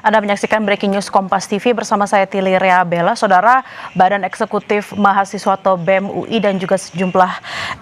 Anda menyaksikan Breaking News Kompas TV bersama saya Tili Rea Bella. Saudara, Badan Eksekutif Mahasiswa atau BEM UI dan juga sejumlah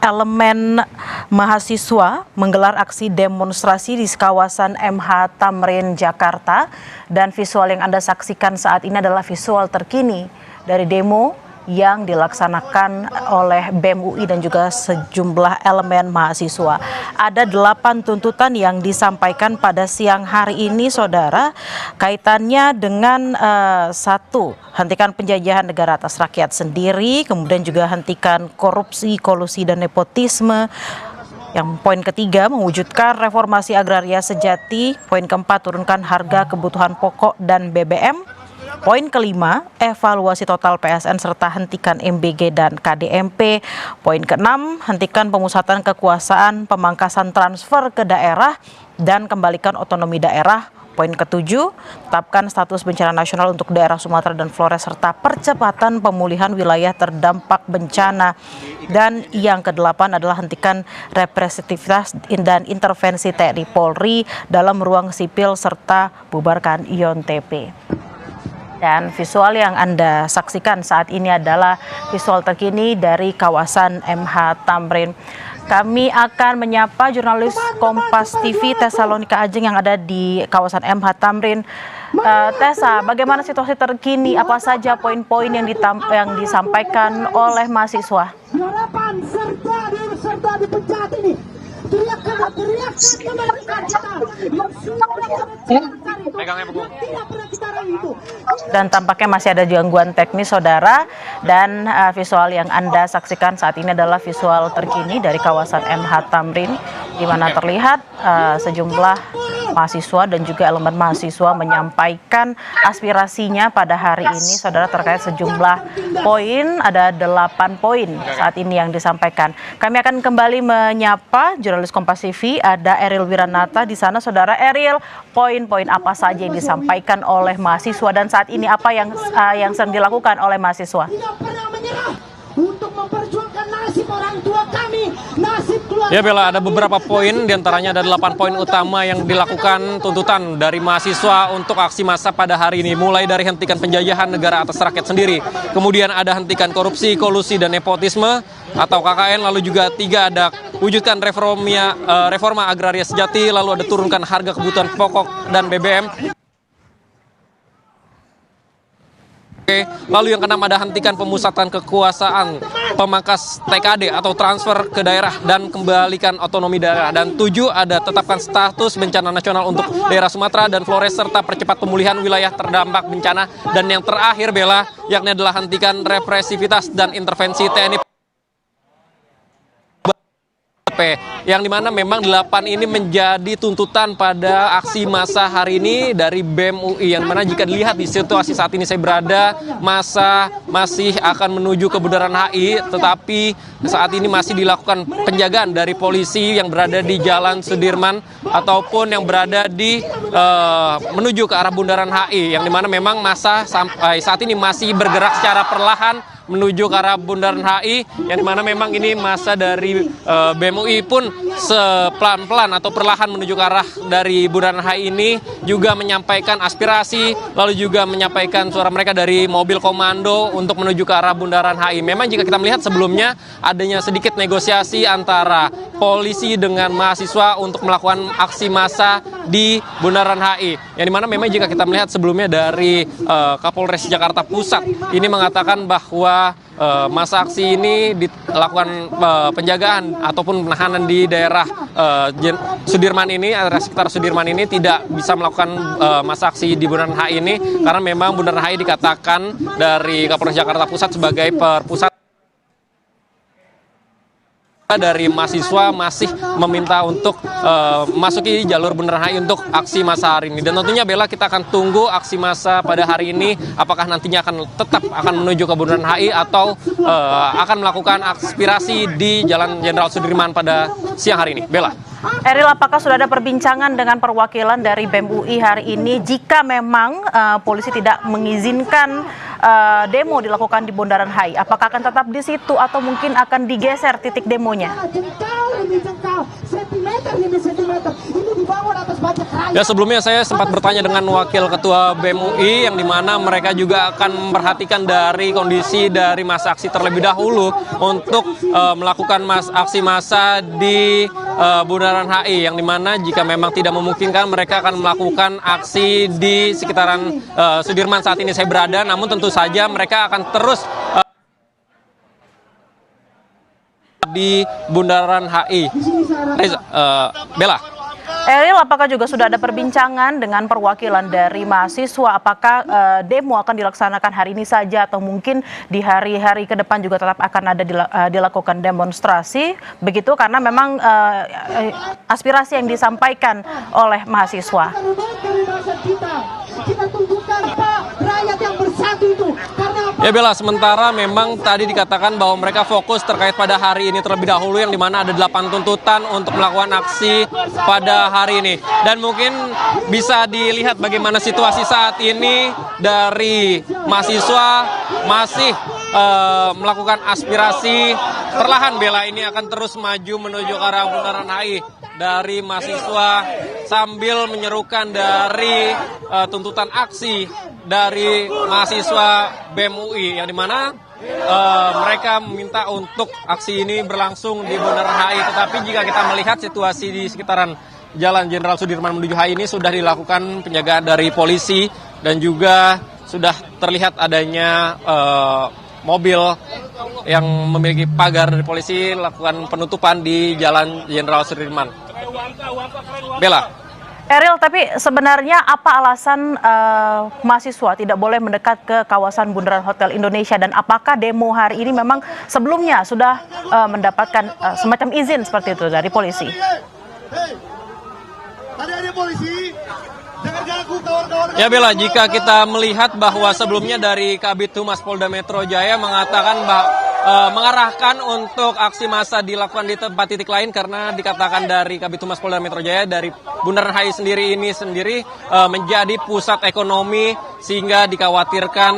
elemen mahasiswa menggelar aksi demonstrasi di kawasan MH Tamrin, Jakarta. Dan visual yang Anda saksikan saat ini adalah visual terkini dari demo yang dilaksanakan oleh BEM UI dan juga sejumlah elemen mahasiswa. Ada 8 tuntutan yang disampaikan pada siang hari ini, saudara, kaitannya dengan satu, hentikan penjajahan negara atas rakyat sendiri, kemudian juga hentikan korupsi, kolusi, dan nepotisme. Yang poin ketiga, mewujudkan reformasi agraria sejati. Poin keempat, turunkan harga kebutuhan pokok dan BBM. Poin kelima, evaluasi total PSN serta hentikan MBG dan KDMP. Poin keenam, hentikan pemusatan kekuasaan, pemangkasan transfer ke daerah, dan kembalikan otonomi daerah. Poin ketujuh, tetapkan status bencana nasional untuk daerah Sumatera dan Flores serta percepatan pemulihan wilayah terdampak bencana. Dan yang kedelapan adalah hentikan representativitas dan intervensi TNI Polri dalam ruang sipil serta bubarkan ION TP. Dan visual yang Anda saksikan saat ini adalah visual terkini dari kawasan MH Tamrin. Kami akan menyapa jurnalis Kompas TV Tesalonika Ajeng yang ada di kawasan MH Tamrin. Tessa, bagaimana situasi terkini? Apa saja poin-poin yang disampaikan oleh mahasiswa? Dan tampaknya masih ada gangguan teknis, saudara. Dan visual yang Anda saksikan saat ini adalah visual terkini dari kawasan MH Tamrin, di mana terlihat sejumlah mahasiswa dan juga elemen mahasiswa menyampaikan aspirasinya pada hari ini, saudara, terkait sejumlah poin. Ada 8 poin saat ini yang disampaikan. Kami akan kembali menyapa jurnalis Kompas TV, ada Eril Wiranata di sana, saudara. Eril, poin-poin apa saja yang disampaikan oleh mahasiswa dan saat ini apa yang sedang dilakukan oleh mahasiswa? Untuk memperjuangkan nasib orang tua kami, nasib keluarga. Ya Bella, ada beberapa poin, diantaranya ada 8 poin utama yang dilakukan tuntutan dari mahasiswa untuk aksi massa pada hari ini. Mulai dari hentikan penjajahan negara atas rakyat sendiri, kemudian ada hentikan korupsi, kolusi, dan nepotisme atau KKN, lalu juga 3 ada wujudkan reforma agraria sejati, lalu ada turunkan harga kebutuhan pokok dan BBM. Lalu yang keenam ada hentikan pemusatan kekuasaan, pemangkas TKD atau transfer ke daerah dan kembalikan otonomi daerah. Dan 7 ada tetapkan status bencana nasional untuk daerah Sumatera dan Flores serta percepat pemulihan wilayah terdampak bencana. Dan yang terakhir Bella, yakni adalah hentikan represivitas dan intervensi TNI. Yang dimana memang 8 ini menjadi tuntutan pada aksi massa hari ini dari BEM UI, yang mana jika dilihat di situasi saat ini saya berada, massa masih akan menuju ke Bundaran HI, tetapi saat ini masih dilakukan penjagaan dari polisi yang berada di Jalan Sudirman ataupun yang berada di menuju ke arah Bundaran HI, yang dimana memang massa sampai saat ini masih bergerak secara perlahan menuju ke arah Bundaran HI, yang dimana memang ini massa dari BEM UI pun sepelan-pelan atau perlahan menuju ke arah dari Bundaran HI ini juga menyampaikan aspirasi, lalu juga menyampaikan suara mereka dari mobil komando untuk menuju ke arah Bundaran HI. Memang jika kita melihat sebelumnya adanya sedikit negosiasi antara polisi dengan mahasiswa untuk melakukan aksi massa di Bundaran HI, yang dimana memang jika kita melihat sebelumnya dari Kapolres Jakarta Pusat ini mengatakan bahwa masa aksi ini dilakukan penjagaan ataupun penahanan di daerah Sudirman ini, area sekitar Sudirman ini, tidak bisa melakukan masa aksi di Bundaran HI ini karena memang Bundaran HI dikatakan dari Kapolres Jakarta Pusat sebagai perpusat dari mahasiswa masih meminta untuk masuki jalur Bundaran HI untuk aksi massa hari ini. Dan tentunya Bella, kita akan tunggu aksi massa pada hari ini apakah nantinya tetap akan menuju ke Bundaran HI atau akan melakukan aspirasi di Jalan Jenderal Sudirman pada siang hari ini. Bella. Eril, apakah sudah ada perbincangan dengan perwakilan dari BEM UI hari ini jika memang polisi tidak mengizinkan demo dilakukan di Bundaran HI? Apakah akan tetap di situ atau mungkin akan digeser titik demonya? Jengkal demi jengkal, sentimeter demi sentimeter, ini dibangun atas bajak rakyat. Ya, sebelumnya saya sempat bertanya dengan Wakil Ketua BEM UI yang dimana mereka juga akan memperhatikan dari kondisi dari masa aksi terlebih dahulu untuk melakukan aksi massa di Bundaran HI, yang dimana jika memang tidak memungkinkan mereka akan melakukan aksi di sekitaran Sudirman saat ini saya berada, namun tentu saja mereka akan terus di Bundaran HI. Bella. Eril, apakah juga sudah ada perbincangan dengan perwakilan dari mahasiswa? Apakah demo akan dilaksanakan hari ini saja atau mungkin di hari-hari ke depan juga tetap akan ada dilakukan demonstrasi? Begitu, karena memang aspirasi yang disampaikan oleh mahasiswa. Kita tunjukkan Pak, rakyat yang bersatu itu. Karena apa? Ya Bella, sementara memang tadi dikatakan bahwa mereka fokus terkait pada hari ini terlebih dahulu, yang dimana ada 8 tuntutan untuk melakukan aksi pada hari ini. Dan mungkin bisa dilihat bagaimana situasi saat ini dari mahasiswa masih melakukan aspirasi. Perlahan Bella ini akan terus maju menuju ke arah Bundaran HI dari mahasiswa sambil menyerukan dari tuntutan aksi dari mahasiswa BEM UI, yang dimana mereka meminta untuk aksi ini berlangsung di Bundaran HI. Tetapi jika kita melihat situasi di sekitaran Jalan Jenderal Sudirman menuju HI ini sudah dilakukan penjagaan dari polisi dan juga sudah terlihat adanya mobil yang memiliki pagar dari polisi lakukan penutupan di Jalan Jenderal Sudirman. Bella. Eril, tapi sebenarnya apa alasan mahasiswa tidak boleh mendekat ke kawasan Bundaran Hotel Indonesia, dan apakah demo hari ini memang sebelumnya sudah mendapatkan semacam izin seperti itu dari polisi? Ada polisi. Jangan ganggu kawan-kawan. Ya Bella, jika kita melihat bahwa sebelumnya dari Kabid Humas Polda Metro Jaya mengatakan mengarahkan untuk aksi massa dilakukan di tempat titik lain, karena dikatakan dari Kabid Humas Polda Metro Jaya dari Bundaran HI sendiri menjadi pusat ekonomi, sehingga dikhawatirkan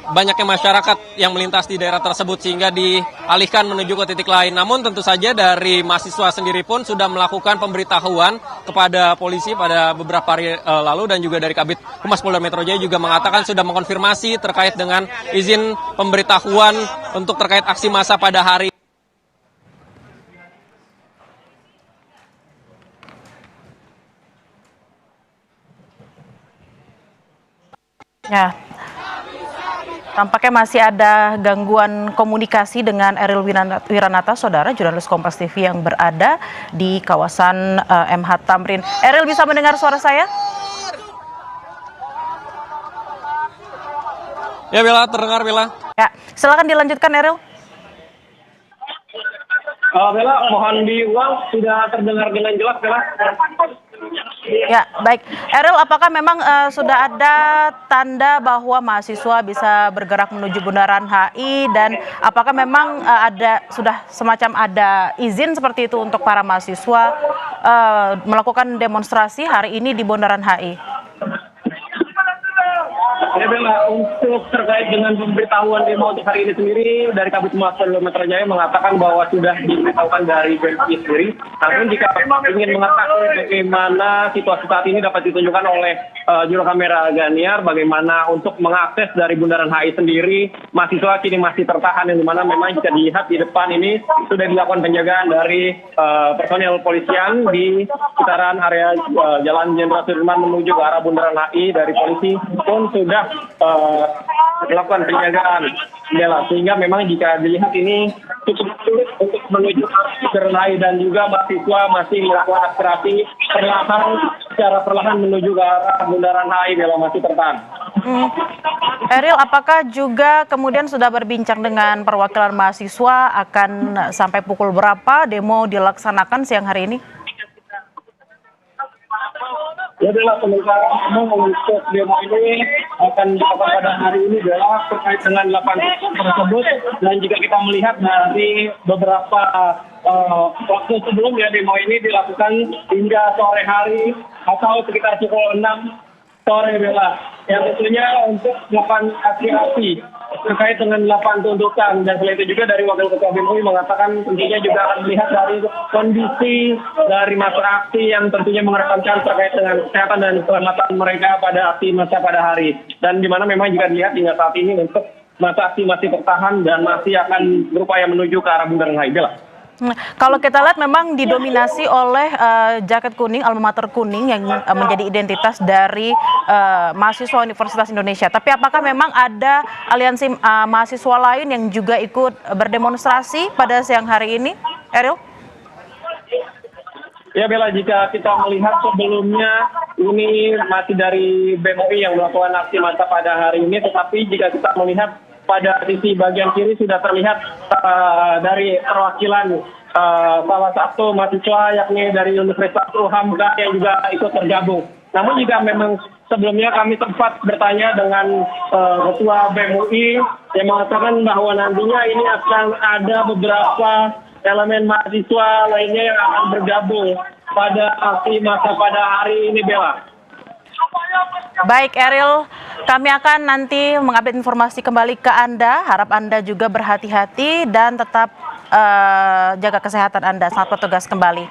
banyaknya masyarakat yang melintas di daerah tersebut sehingga dialihkan menuju ke titik lain. Namun tentu saja dari mahasiswa sendiri pun sudah melakukan pemberitahuan kepada polisi pada beberapa hari lalu, dan juga dari Kabid Humas Polda Metro Jaya juga mengatakan sudah mengkonfirmasi terkait dengan izin pemberitahuan untuk terkait aksi massa pada hari. Ya. Tampaknya masih ada gangguan komunikasi dengan Eril Wiranata, saudara jurnalis Kompas TV yang berada di kawasan MH Tamrin. Eril, bisa mendengar suara saya? Ya Bella, terdengar Bella. Ya, silakan dilanjutkan Eril. Bella, mohon diulang, sudah terdengar dengan jelas Bella. Ya, baik. Eril, apakah memang sudah ada tanda bahwa mahasiswa bisa bergerak menuju Bundaran HI, dan apakah memang sudah semacam ada izin seperti itu untuk para mahasiswa melakukan demonstrasi hari ini di Bundaran HI? Ya Bella, untuk terkait dengan pemberitahuan demo untuk hari ini sendiri, dari Kabid Humas Polda Metro Jaya mengatakan bahwa sudah diberitahukan dari BEM UI sendiri. Namun jika ingin mengetahui bagaimana situasi saat ini dapat ditunjukkan oleh juru kamera Ganiar, bagaimana untuk mengakses dari Bundaran HI sendiri, mahasiswa kini masih tertahan, yang dimana memang jika dilihat di depan ini sudah dilakukan penjagaan dari personel polisian di sekitaran area Jalan Jenderal Sudirman menuju ke arah Bundaran HI. Dari polisi pun sudah melakukan penjagaan, Bella, sehingga memang jika dilihat ini cukup sulit untuk menuju Bundaran HI, dan juga mahasiswa masih melakukan aspirasi secara perlahan menuju ke arah Bundaran HI, Bella, masih tertahan. Eril, apakah juga kemudian sudah berbincang dengan perwakilan mahasiswa akan sampai pukul berapa demo dilaksanakan siang hari ini? Ya Bella, sementara untuk demo ini akan dilakukan pada hari ini Bella terkait dengan 8 tersebut, dan jika kita melihat dari beberapa waktu sebelumnya demo ini dilakukan hingga sore hari atau sekitar pukul 6 sore Bella, yang tentunya untuk melakukan aspirasi terkait dengan 8 tuntutan. Dan selain itu juga dari Wakil Ketua BEM UI mengatakan tentunya juga akan melihat dari kondisi dari masa aksi yang tentunya mengedepankan terkait dengan kesehatan dan keselamatan mereka pada aksi masa pada hari. Dan di mana memang jika dilihat hingga saat ini untuk masa aksi masih bertahan dan masih akan berupaya menuju ke arah Bundaran HI. Bella. Kalau kita lihat memang didominasi oleh jaket kuning, alma mater kuning yang menjadi identitas dari mahasiswa Universitas Indonesia. Tapi apakah memang ada aliansi mahasiswa lain yang juga ikut berdemonstrasi pada siang hari ini, Eril? Ya Bella, jika kita melihat sebelumnya ini masih dari BEM UI yang melakukan aksi massa pada hari ini, tetapi jika kita melihat pada sisi bagian kiri sudah terlihat dari perwakilan salah satu mahasiswa yakni dari Universitas Hamka yang juga ikut tergabung. Namun jika memang sebelumnya kami sempat bertanya dengan Ketua BEM UI yang mengatakan bahwa nantinya ini akan ada beberapa elemen mahasiswa lainnya yang akan bergabung pada aksi massa pada hari ini, Bella. Baik Eril, kami akan nanti mengupdate informasi kembali ke Anda. Harap Anda juga berhati-hati dan tetap jaga kesehatan Anda. Selamat bertugas kembali.